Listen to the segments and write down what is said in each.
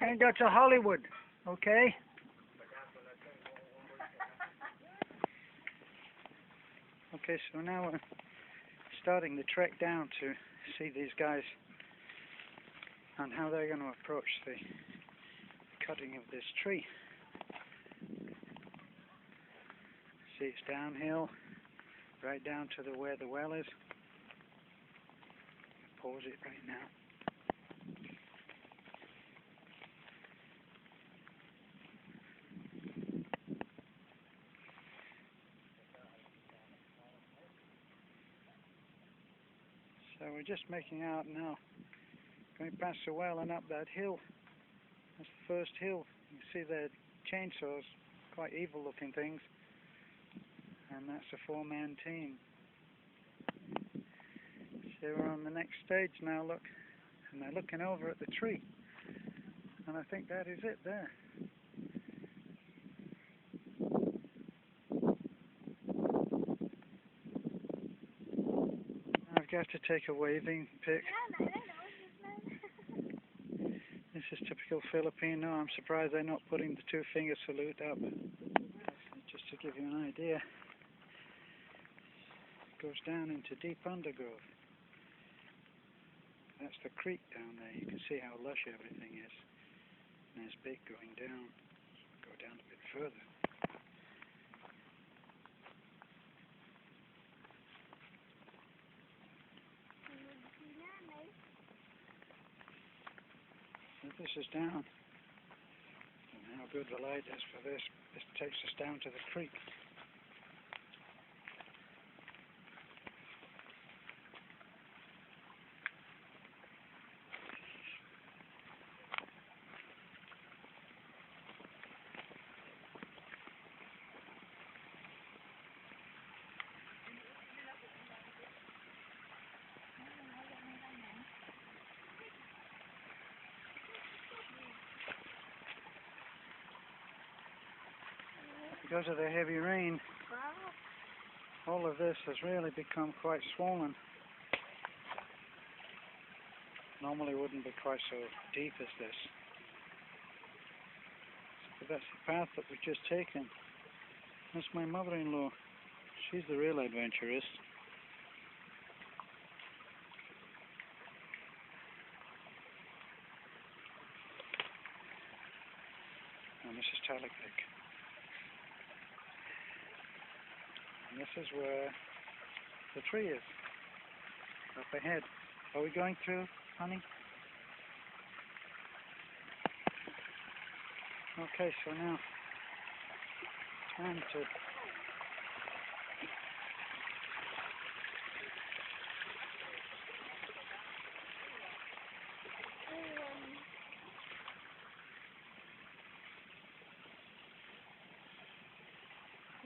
And go to Hollywood, okay? Okay, so now we're starting the trek down to see these guys and how they're going to approach the cutting of this tree. See, it's downhill, right down to where the well is. Pause it right now. So we're just making out now, going past the well and up that hill. That's the first hill. You see the chainsaws, quite evil looking things. And that's a 4-man team. So we're on the next stage now, look. And they're looking over at the tree. And I think that is it there. I've got to take a waving pic. This is typical Filipino. I'm surprised they're not putting the 2-finger salute up. Just to give you an idea. It goes down into deep undergrowth. That's the creek down there. You can see how lush everything is. And there's big going down. Go down a bit further. So this is down. And how good the light is for this. This takes us down to the creek. Because of the heavy rain, all of this has really become quite swollen. Normally wouldn't be quite so deep as this. But that's the path that we've just taken. That's my mother-in-law. She's the real adventurous. And this is Talik Lake. And this is where the tree is, up ahead. Are we going through, honey? Okay, so now, time to...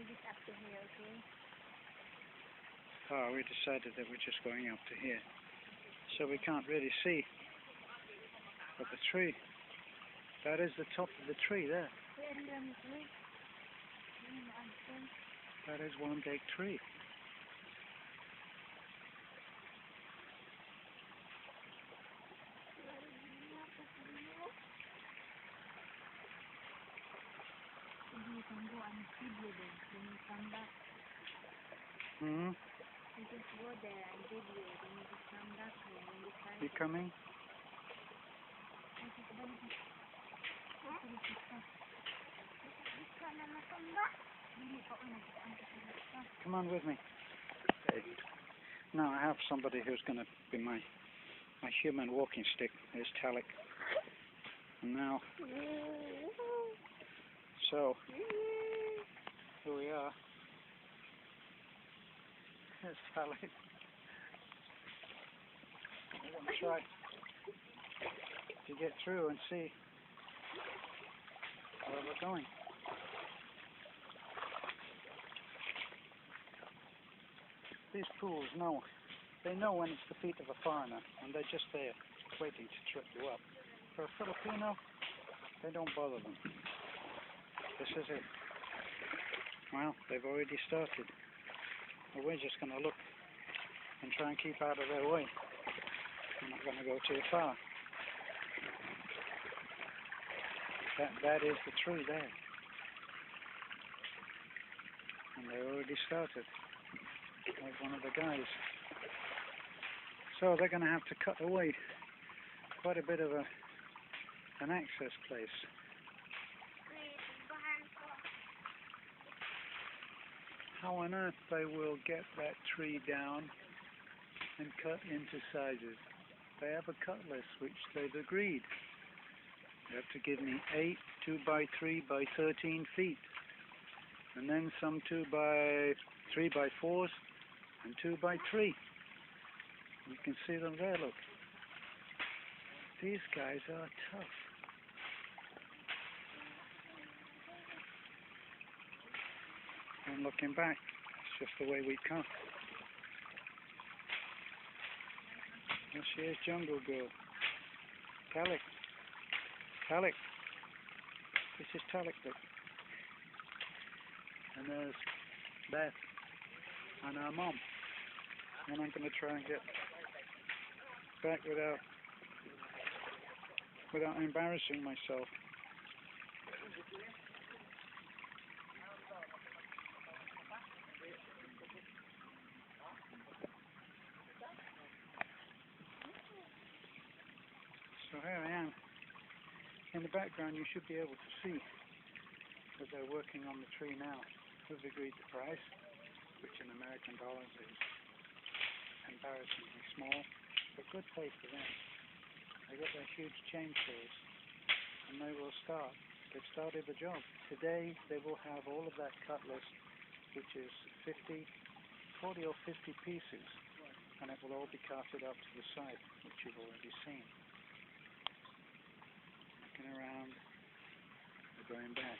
Up to here, okay? Oh, we decided that we're just going up to here. So we can't really see. But the tree, that is the top of the tree there. That is one big tree. You can go and see video when you come back. Hmm? You just go there and video, then you just come back when you decide. You coming? Come on with me. Now I have somebody who's going to be my human walking stick. There's Talik. And now, so, here we are. There's Talik. We're going to try to get through and see where we're going. These pools know. They know when it's the feet of a foreigner, and they're just there, waiting to trip you up. For a Filipino, they don't bother them. This is it. Well, they've already started. Well, we're just going to look and try and keep out of their way. We're not going to go too far. That is the tree there. And they already started. Like one of the guys. So they're going to have to cut away quite a bit of an access place. How on earth they will get that tree down and cut into sizes? They have a cut list which they've agreed. You have to give me 8 2x3 by 13 feet, and then some 2x3x4s and 2x3. You can see them there, look. These guys are tough. And looking back, it's just the way we cut. There she is, Jungle Girl. Talik. Talik. This is Talik, look. And there's Beth and our mom. And I'm going to try and get back without embarrassing myself. So here I am. In the background you should be able to see that they're working on the tree now. We've agreed the price, which in American dollars is embarrassingly small, but good pay for them. They got their huge chainsaws and they will start. They've started the job. Today they will have all of that cut list, which is 40 or 50 pieces, and it will all be carted up to the site, which you've already seen. Looking around, they're going back.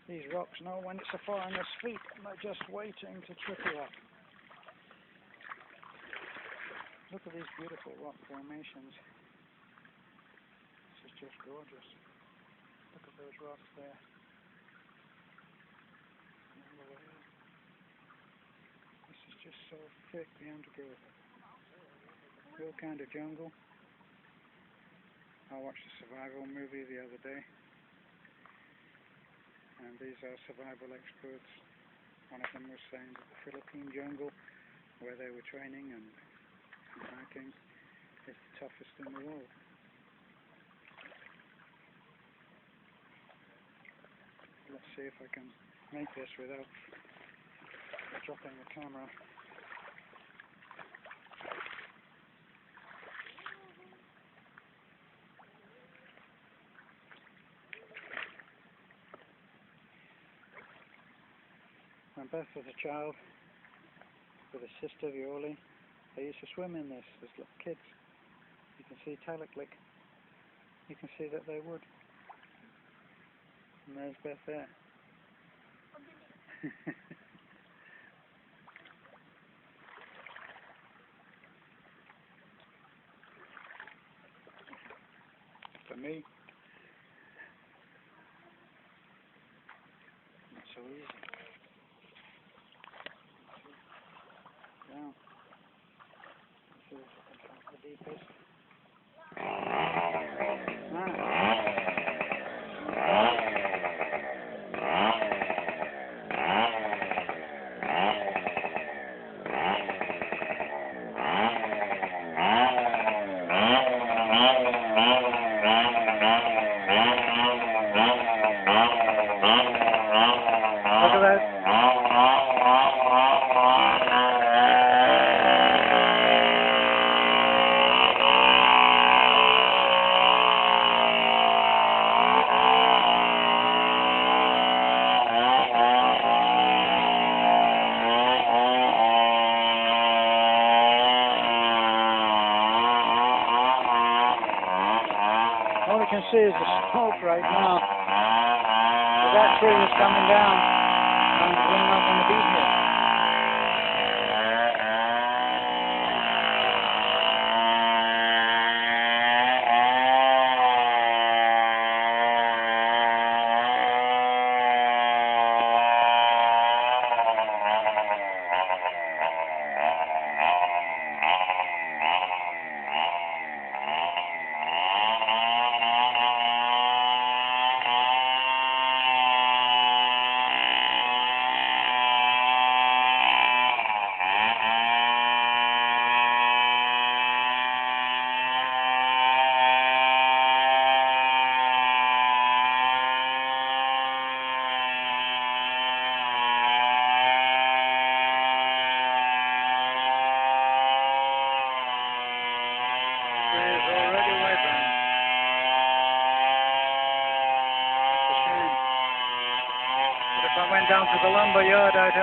These rocks know when it's a foreigner's feet, and they're just waiting to trip you up. Look at these beautiful rock formations. This is just gorgeous. Look at those rocks there. This is just so thick, the undergrowth. Real kind of jungle. I watched a survival movie the other day. And these are survival experts. One of them was saying that the Philippine jungle, where they were training and hiking, is the toughest in the world. Let's see if I can make this without dropping the camera. When Beth was a child, with a sister, Violi, they used to swim in this as little kids. You can see Talik lick. You can see that they would. And there's Beth there. For me, not so easy. Down. Let's see if I can find the deepest. Look at that. All we can see is the smoke right now. So that tree is coming down. We're not going to be here.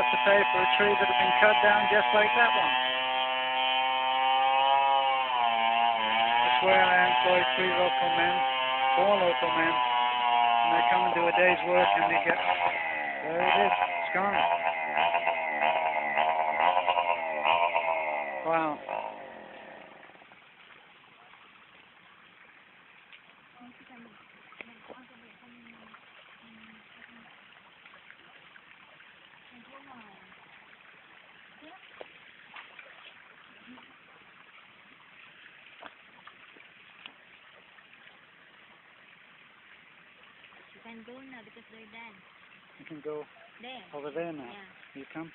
have to pay for a tree that has been cut down just like that one. That's where I employ 3 local men, 4 local men, and they come and do a day's work and they get, there it is, it's gone. Wow. You can go now because they're done. You can go There. over there now. Yeah. You come?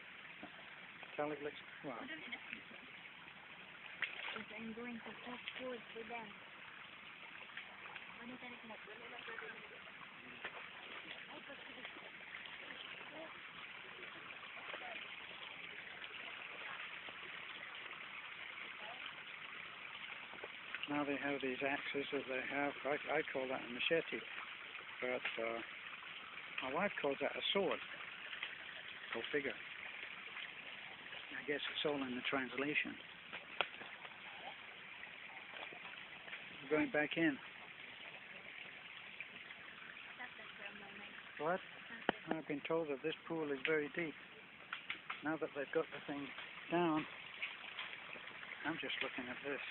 Charlie, let's, wow. Because I'm going to cook food for them. Now they have these axes that they have. I call that a machete, but my wife calls that a sword. Go figure. I guess it's all in the translation. We're going back in. What? I've been told that this pool is very deep. Now that they've got the thing down, I'm just looking at this.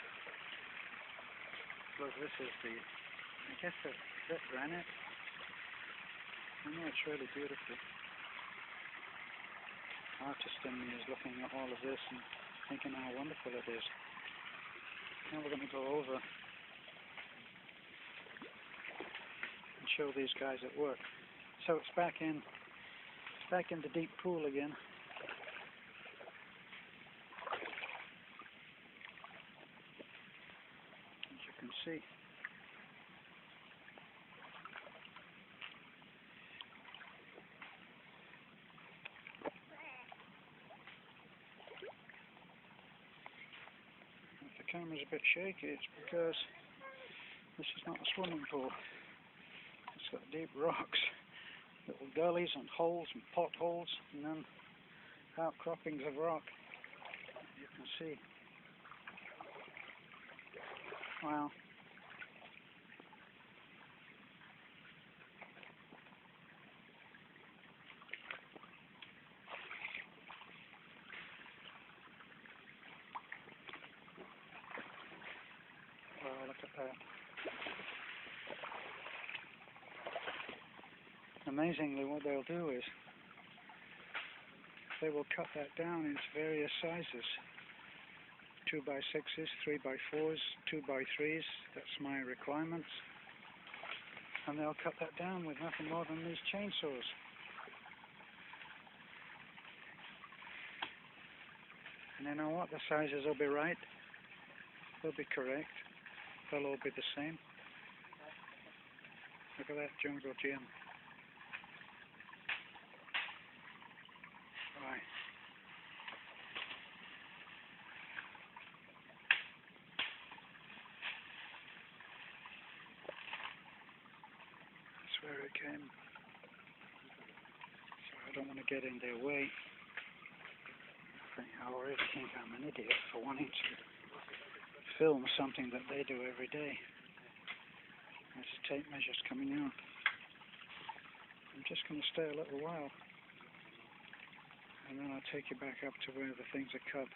Look, this is the, I guess that's granite. I know it's really beautiful. Artist in me is looking at all of this and thinking how wonderful it is. Now we're going to go over and show these guys at work. So it's back in the deep pool again. As you can see. If the camera's a bit shaky, it's because this is not a swimming pool. It's got deep rocks, little gullies and holes and potholes, and then outcroppings of rock. You can see. Wow. Wow, look at that. Amazingly, what they'll do is they will cut that down into various sizes. 2x6s, 3x4s, 2x3s, that's my requirements. And they'll cut that down with nothing more than these chainsaws. And you know what? The sizes will be right. They'll be correct. They'll all be the same. Look at that jungle gym. Right. That's where it came. So I don't want to get in their way. I already think I'm an idiot for wanting to film something that they do every day. There's tape measures coming out. I'm just going to stay a little while. And then I'll take you back up to where the things are cut.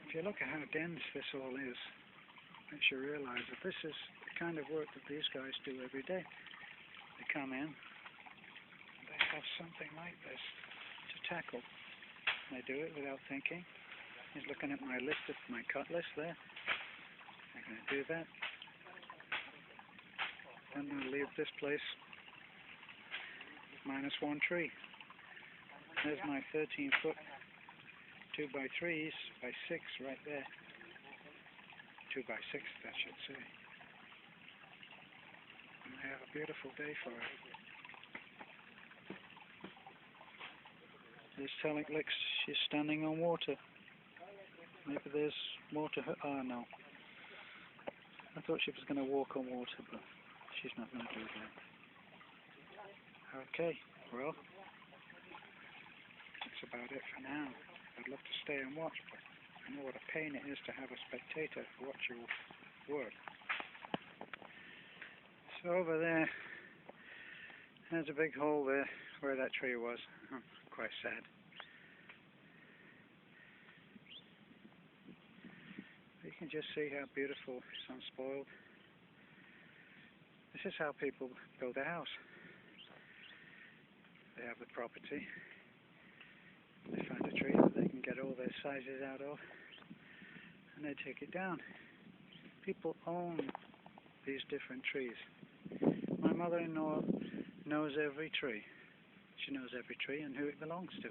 If you look at how dense this all is, it makes you realize that this is the kind of work that these guys do every day. They come in, they have something like this to tackle. They do it without thinking. He's looking at my list, my cut list there. I'm going to do that. Then I'll leave this place minus 1 tree. There's my 13-foot 2x3s by 6 right there. 2x6, I should say. And they have a beautiful day for it. There's Talik Licks. She's standing on water. Maybe there's more to her. Oh no. I thought she was going to walk on water, but she's not going to do that. Okay, well, that's about it for now. I'd love to stay and watch, but I know what a pain it is to have a spectator watch your work. So over there, there's a big hole there where that tree was. I'm quite sad. You can just see how beautiful it's unspoiled. This is how people build a house. They have the property. They find a tree that they can get all their sizes out of, and they take it down. People own these different trees. My mother-in-law knows every tree. She knows every tree and who it belongs to.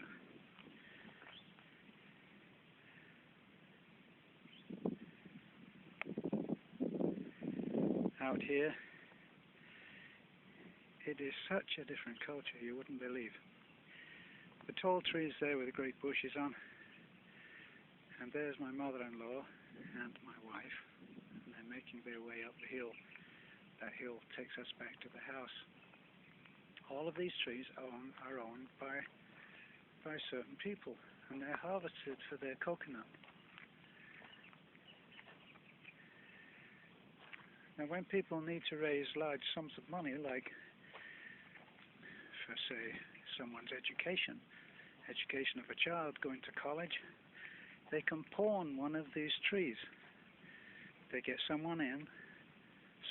Out here, it is such a different culture, you wouldn't believe. The tall trees there with the great bushes on, and there's my mother-in-law and my wife, and they're making their way up the hill. That hill takes us back to the house. All of these trees are owned by certain people, and they're harvested for their coconut. Now when people need to raise large sums of money, like for say someone's education of a child going to college, they can pawn one of these trees. They get someone in,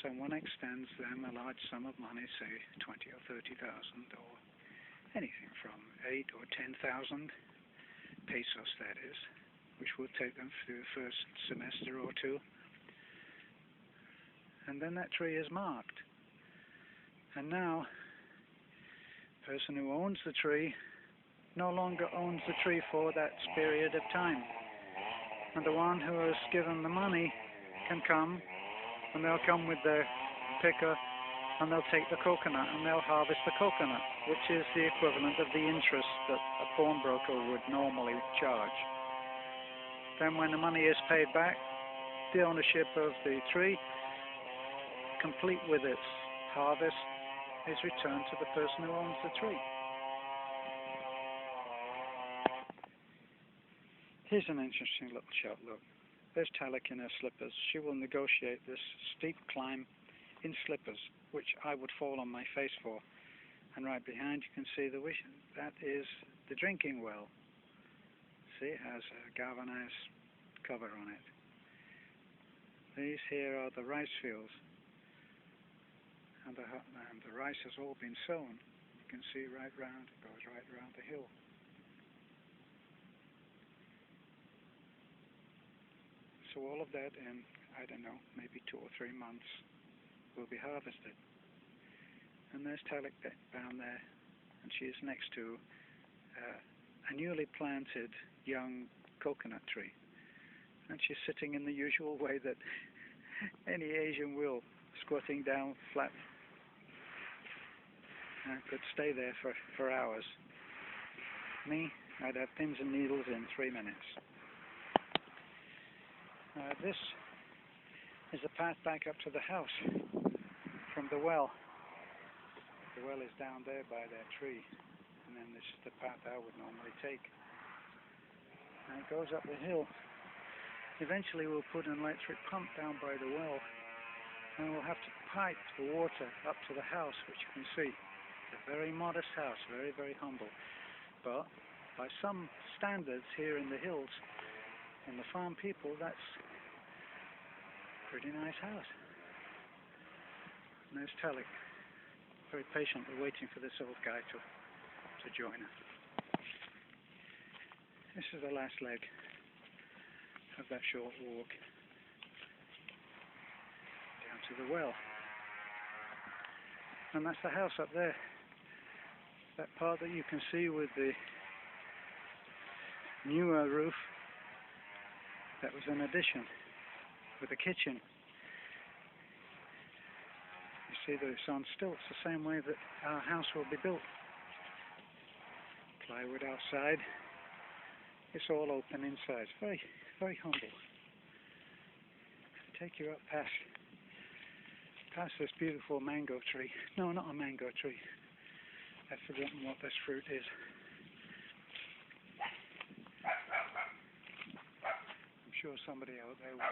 someone extends them a large sum of money, say 20 or 30,000 or anything from 8 or 10,000 pesos, that is, which will take them through the first semester or two. And then that tree is marked. And now, the person who owns the tree no longer owns the tree for that period of time. And the one who has given the money can come, and they'll come with their picker, and they'll take the coconut, and they'll harvest the coconut, which is the equivalent of the interest that a pawnbroker would normally charge. Then when the money is paid back, the ownership of the tree, complete with its harvest, is returned to the person who owns the tree. Here's an interesting little shot, look. There's Talik in her slippers. She will negotiate this steep climb in slippers, which I would fall on my face for. And right behind you can see the wish. That is the drinking well. See, it has a galvanized cover on it. These here are the rice fields. And the rice has all been sown. You can see right round, it goes right around the hill. So all of that in, I don't know, maybe 2 or 3 months will be harvested. And there's Talik down there, and she is next to a newly planted young coconut tree. And she's sitting in the usual way that any Asian will, squatting down flat. I could stay there for hours. Me, I'd have pins and needles in 3 minutes. This is the path back up to the house from the well. The well is down there by that tree, and then this is the path I would normally take. And it goes up the hill. Eventually we'll put an electric pump down by the well, and we'll have to pipe the water up to the house, which you can see. It's a very modest house, very, very humble. But by some standards here in the hills, in the farm people, that's a pretty nice house. And there's Talik, very patiently waiting for this old guy to join her. This is the last leg of that short walk down to the well. And that's the house up there. That part that you can see with the newer roof, that was an addition with a kitchen. You see that it's on stilts, the same way that our house will be built. plywood outside. It's all open inside. It's very, very humble. Take you up past this beautiful mango tree. No, not a mango tree. I've forgotten what this fruit is. I'm sure somebody out there will know.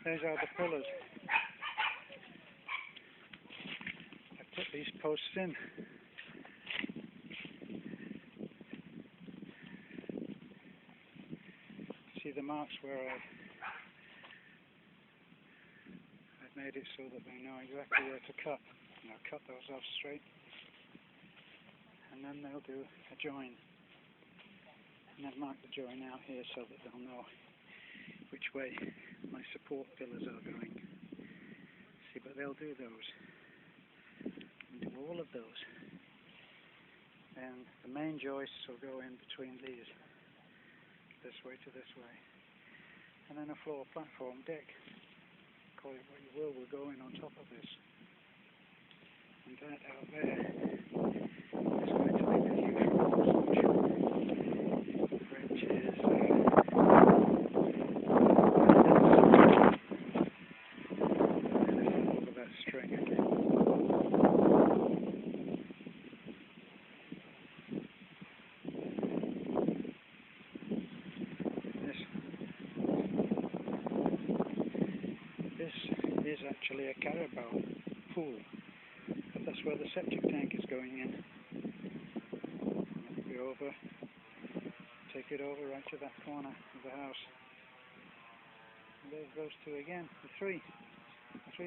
These are the pillars. I put these posts in. See the marks where I've made it so that they know exactly where to cut. And I'll cut those off straight, and then they'll do a join. And I've marked the join out here so that they'll know which way my support pillars are going. See, but they'll do those. And do all of those. And the main joists will go in between these. This way to this way. And then a floor platform deck. Call it what you will go in on top of this. And that out there is going to be the view from the porch. Branches. Over that string again. This is actually a carabao pool, but that's where the septic tank is going in. Go over, take it over right to that corner of the house. And there's those two again, the three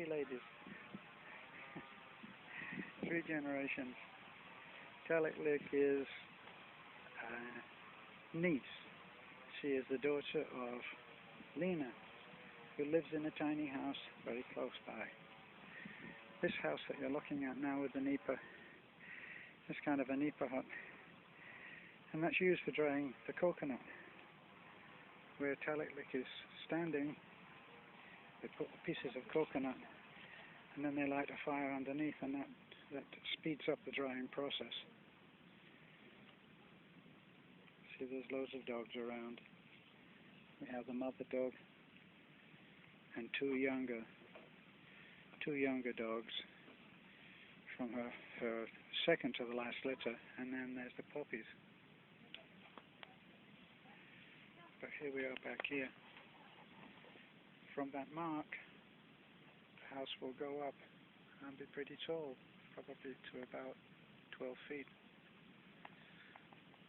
ladies. 3 generations. Talik is niece. She is the daughter of Lena, who lives in a tiny house very close by. This house that you're looking at now with the nipa is kind of a nipa hut, and that's used for drying the coconut. Where Talik is standing, they put the pieces of coconut and then they light a fire underneath, and that speeds up the drying process. See, there's loads of dogs around. We have the mother dog and two younger dogs from her second to the last litter, and then there's the puppies. But here we are back here. From that mark, the house will go up and be pretty tall, probably to about 12 feet.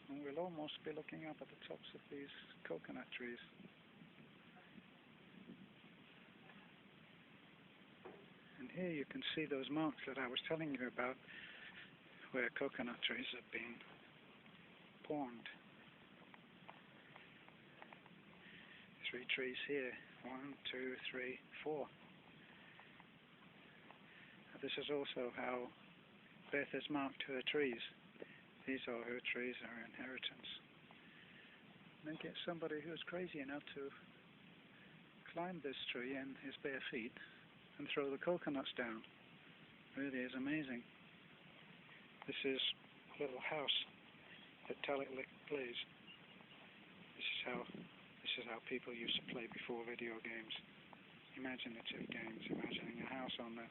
And we'll almost be looking up at the tops of these coconut trees. And here you can see those marks that I was telling you about, where coconut trees have been pawned. 3 trees here. 1, 2, 3, 4. This is also how Beth has marked her trees. These are her trees, her inheritance. And then get somebody who's crazy enough to climb this tree in his bare feet and throw the coconuts down. Really is amazing. This is a little house that Talik plays. This is how people used to play before video games. Imaginative games, imagining a house on there.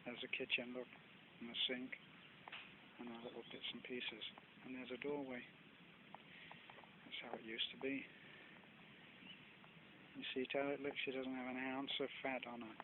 There's a kitchen, look, and a sink, and our little bits and pieces. And there's a doorway. That's how it used to be. You see, Talik, she doesn't have an ounce of fat on her.